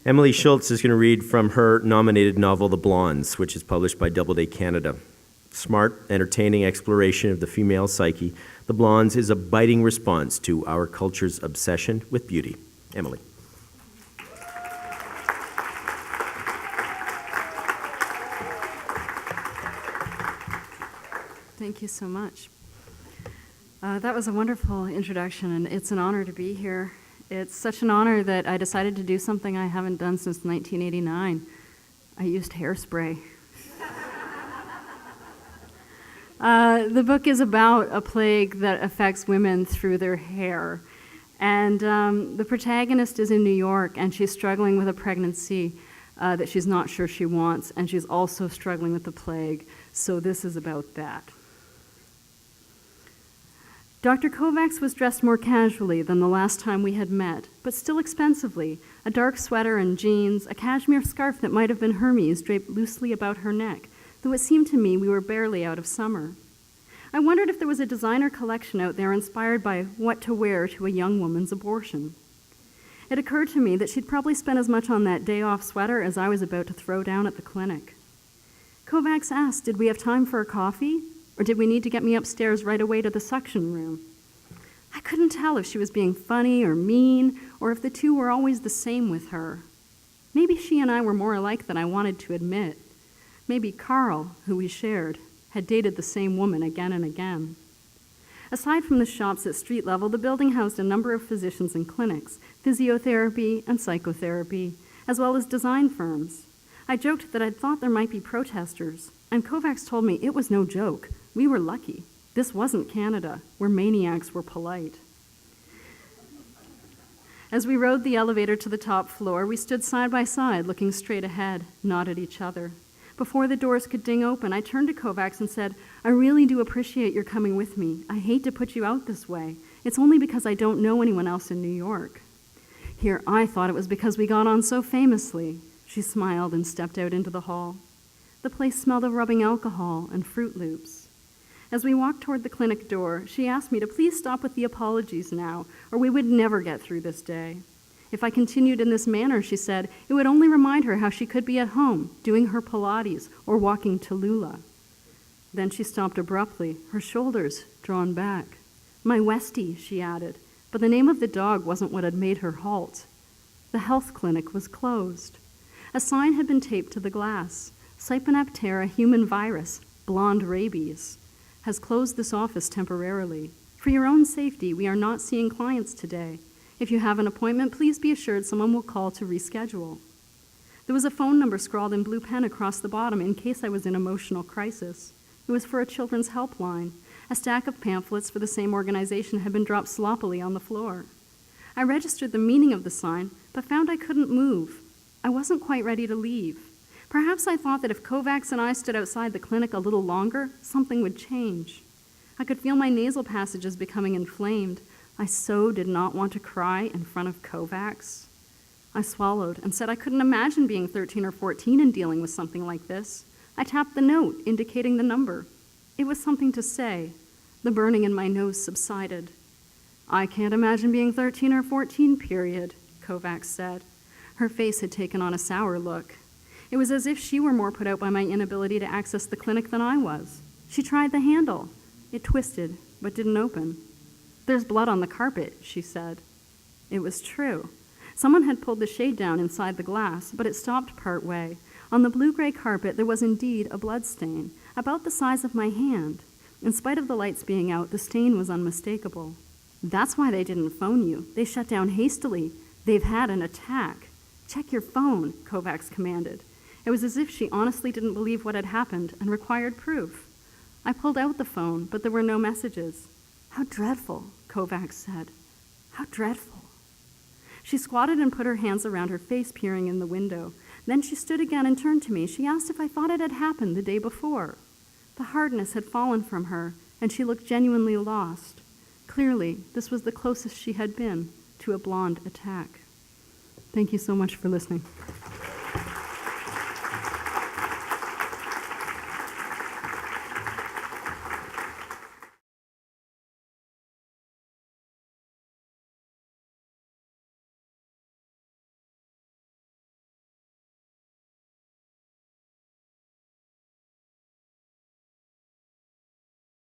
Emily Schultz is going to read from her nominated novel, The Blondes, which is published by Doubleday Canada. Smart, entertaining exploration of the female psyche, The Blondes is a biting response to our culture's obsession with beauty. Emily. Thank you so much. That was a wonderful introduction, and it's an honor to be here. It's such an honor that I decided to do something I haven't done since 1989. I used hairspray. The book is about a plague that affects women through their hair. And the protagonist is in New York, and she's struggling with a pregnancy that she's not sure she wants, and she's also struggling with the plague. So this is about that. Dr. Kovacs was dressed more casually than the last time we had met, but still expensively. A dark sweater and jeans, a cashmere scarf that might have been Hermes draped loosely about her neck, though it seemed to me we were barely out of summer. I wondered if there was a designer collection out there inspired by what to wear to a young woman's abortion. It occurred to me that she'd probably spent as much on that day-off sweater as I was about to throw down at the clinic. Kovacs asked, did we have time for a coffee? Or did we need to get me upstairs right away to the suction room? I couldn't tell if she was being funny or mean, or if the two were always the same with her. Maybe she and I were more alike than I wanted to admit. Maybe Carl, who we shared, had dated the same woman again and again. Aside from the shops at street level, the building housed a number of physicians and clinics, physiotherapy and psychotherapy, as well as design firms. I joked that I'd thought there might be protesters, and Kovacs told me it was no joke. We were lucky. This wasn't Canada, where maniacs were polite. As we rode the elevator to the top floor, we stood side by side, looking straight ahead, not at each other. Before the doors could ding open, I turned to Kovacs and said, I really do appreciate your coming with me. I hate to put you out this way. It's only because I don't know anyone else in New York. Here, I thought it was because we got on so famously. She smiled and stepped out into the hall. The place smelled of rubbing alcohol and Fruit Loops. As we walked toward the clinic door, she asked me to please stop with the apologies now, or we would never get through this day. If I continued in this manner, she said, it would only remind her how she could be at home, doing her Pilates or walking to Lula. Then she stopped abruptly, her shoulders drawn back. My Westie, she added, but the name of the dog wasn't what had made her halt. The health clinic was closed. A sign had been taped to the glass. Cypanaptera human virus, blonde rabies, has closed this office temporarily. For your own safety, we are not seeing clients today. If you have an appointment, please be assured someone will call to reschedule. There was a phone number scrawled in blue pen across the bottom in case I was in emotional crisis. It was for a children's helpline. A stack of pamphlets for the same organization had been dropped sloppily on the floor. I registered the meaning of the sign, but found I couldn't move. I wasn't quite ready to leave. Perhaps I thought that if Kovacs and I stood outside the clinic a little longer, something would change. I could feel my nasal passages becoming inflamed. I so did not want to cry in front of Kovacs. I swallowed and said I couldn't imagine being 13 or 14 and dealing with something like this. I tapped the note, indicating the number. It was something to say. The burning in my nose subsided. I can't imagine being 13 or 14, period, Kovacs said. Her face had taken on a sour look. It was as if she were more put out by my inability to access the clinic than I was. She tried the handle. It twisted, but didn't open. There's blood on the carpet, she said. It was true. Someone had pulled the shade down inside the glass, but it stopped part way. On the blue-gray carpet, there was indeed a blood stain, about the size of my hand. In spite of the lights being out, the stain was unmistakable. That's why they didn't phone you. They shut down hastily. They've had an attack. Check your phone, Kovacs commanded. It was as if she honestly didn't believe what had happened and required proof. I pulled out the phone, but there were no messages. How dreadful, Kovacs said. How dreadful. She squatted and put her hands around her face, peering in the window. Then she stood again and turned to me. She asked if I thought it had happened the day before. The hardness had fallen from her, and she looked genuinely lost. Clearly, this was the closest she had been to a blonde attack. Thank you so much for listening.